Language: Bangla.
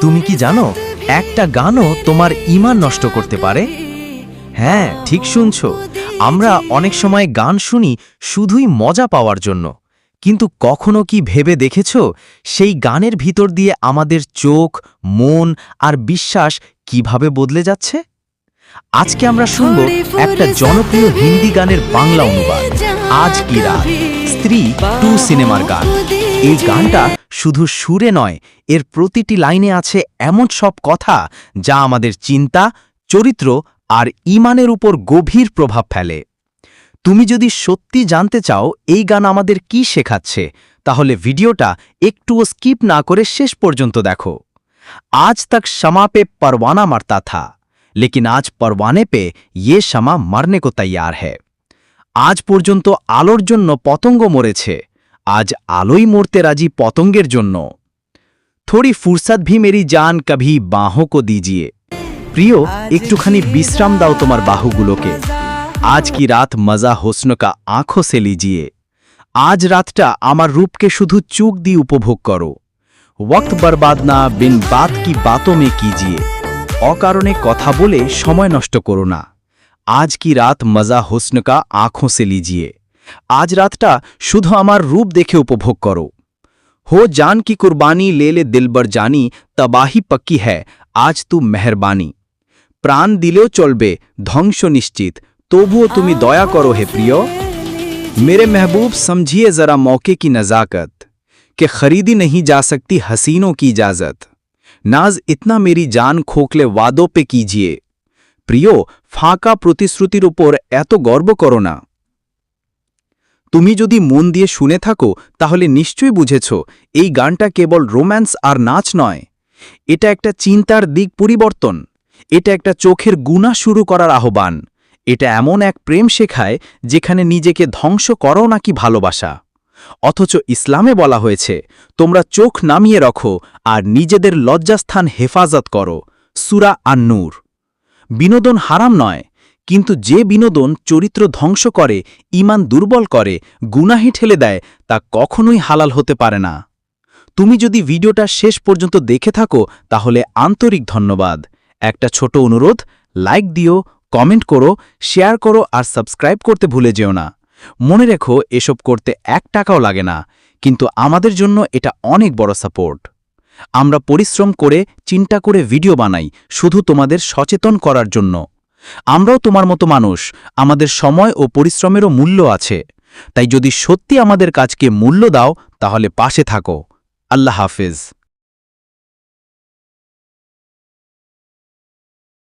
তুমি কি জানো একটা গানও তোমার ঈমান নষ্ট করতে পারে? হ্যাঁ, ঠিক শুনছো। আমরা অনেক সময় গান শুনি শুধুই মজা পাওয়ার জন্য, কিন্তু কখনো কি ভেবে দেখেছো সেই গানের ভিতর দিয়ে আমাদের চোখ, মন আর বিশ্বাস কিভাবে বদলে যাচ্ছে? আজকে আমরা শুনব একটা জনপ্রিয় হিন্দি গানের বাংলা অনুবাদ, আজ কি রাত, স্ত্রী 2 সিনেমার গান। এই গানটা শুধু সুরে নয়, এর প্রতিটি লাইনে আছে এমন সব কথা যা আমাদের চিন্তা, চরিত্র আর ঈমানের উপর গভীর প্রভাব ফেলে। তুমি যদি সত্যি জানতে চাও এই গান আমাদের কি শেখাচ্ছে, তাহলে ভিডিওটা একটুও স্কিপ না করে শেষ পর্যন্ত দেখো। आज तक क्षमा पे परवाना मरता था, लेकिन आज परवाने पे ये क्षमा मरने को तैयार है। আজ পর্যন্ত আলোর জন্য পতঙ্গ মরেছে, আজ আলোই মরতে রাজি পতঙ্গের জন্য। थोड़ी फुर्सत भी मेरी जान कभी बाहों को दीजिए। প্রিয়, একটুখানি বিশ্রাম দাও তোমার বাহুগুলোকে। আজ কি রাত মজা হোসন কা আঁখো সে লিজিয়ে। আজ রাতটা আমার রূপকে শুধু চোখ দিয়ে উপভোগ করো। वक्त बर्बाद ना बिन बात की बातों में कीजिए। অকারণে কথা বলে সময় নষ্ট করো না। আজ কি রাত মজা হোসন কা আঁখোं से लीजिए। আজ রাতটা শুধু আমার রূপ দেখে উপভোগ করো। हो जान की कुर्बानी ले ले दिलबर जानी, तबाही पक्की है आज तू मेहरबानी। প্রাণ দিলেও চলবে, ধ্বংস নিশ্চিত, তবুও তুমি দয়া করো হে প্রিয়। मेरे महबूब समझिए जरा मौके की नज़ाकत, कि खरीदी नहीं जा सकती हसीनों की इजाजत। नाज इतना मेरी जान खोखले वादों पे कीजिए। प्रियो, फाका प्रतिश्रुतिर উপর এত গর্ব করো না। তুমি যদি মন দিয়ে শুনে থাকো তাহলে নিশ্চয়ই বুঝেছো এই গানটা কেবল রোম্যান্স আর নাচ নয়। এটা একটা চিন্তার দিক পরিবর্তন, এটা একটা চোখের গুণা শুরু করার আহ্বান। এটা এমন এক প্রেম শেখায় যেখানে নিজেকে ধ্বংস করো নাকি ভালোবাসা। অথচ ইসলামে বলা হয়েছে তোমরা চোখ নামিয়ে রাখো আর নিজেদের লজ্জাস্থান হেফাজত করো। সূরা আন-নূর। বিনোদন হারাম নয়, কিন্তু যে বিনোদন চরিত্র ধ্বংস করে, ঈমান দুর্বল করে, গুনাহে ঠেলে দেয়, তা কখনোই হালাল হতে পারে না। তুমি যদি ভিডিওটা শেষ পর্যন্ত দেখে থাকো তাহলে আন্তরিক ধন্যবাদ। একটা ছোট অনুরোধ, লাইক দিও, কমেন্ট করো, শেয়ার করো আর সাবস্ক্রাইব করতে ভুলে যেও না। মনে রেখো, এসব করতে 1 টাকাও লাগে না, কিন্তু আমাদের জন্য এটা অনেক বড় সাপোর্ট। আমরা পরিশ্রম করে, চিন্তা করে ভিডিও বানাই শুধু তোমাদের সচেতন করার জন্য। আমরাও তোমার মতো মানুষ, আমাদের সময় ও পরিশ্রমেরও মূল্য আছে। তাই যদি সত্যি আমাদের কাজকে মূল্য দাও তাহলে পাশে থাকো। আল্লাহ হাফেজ।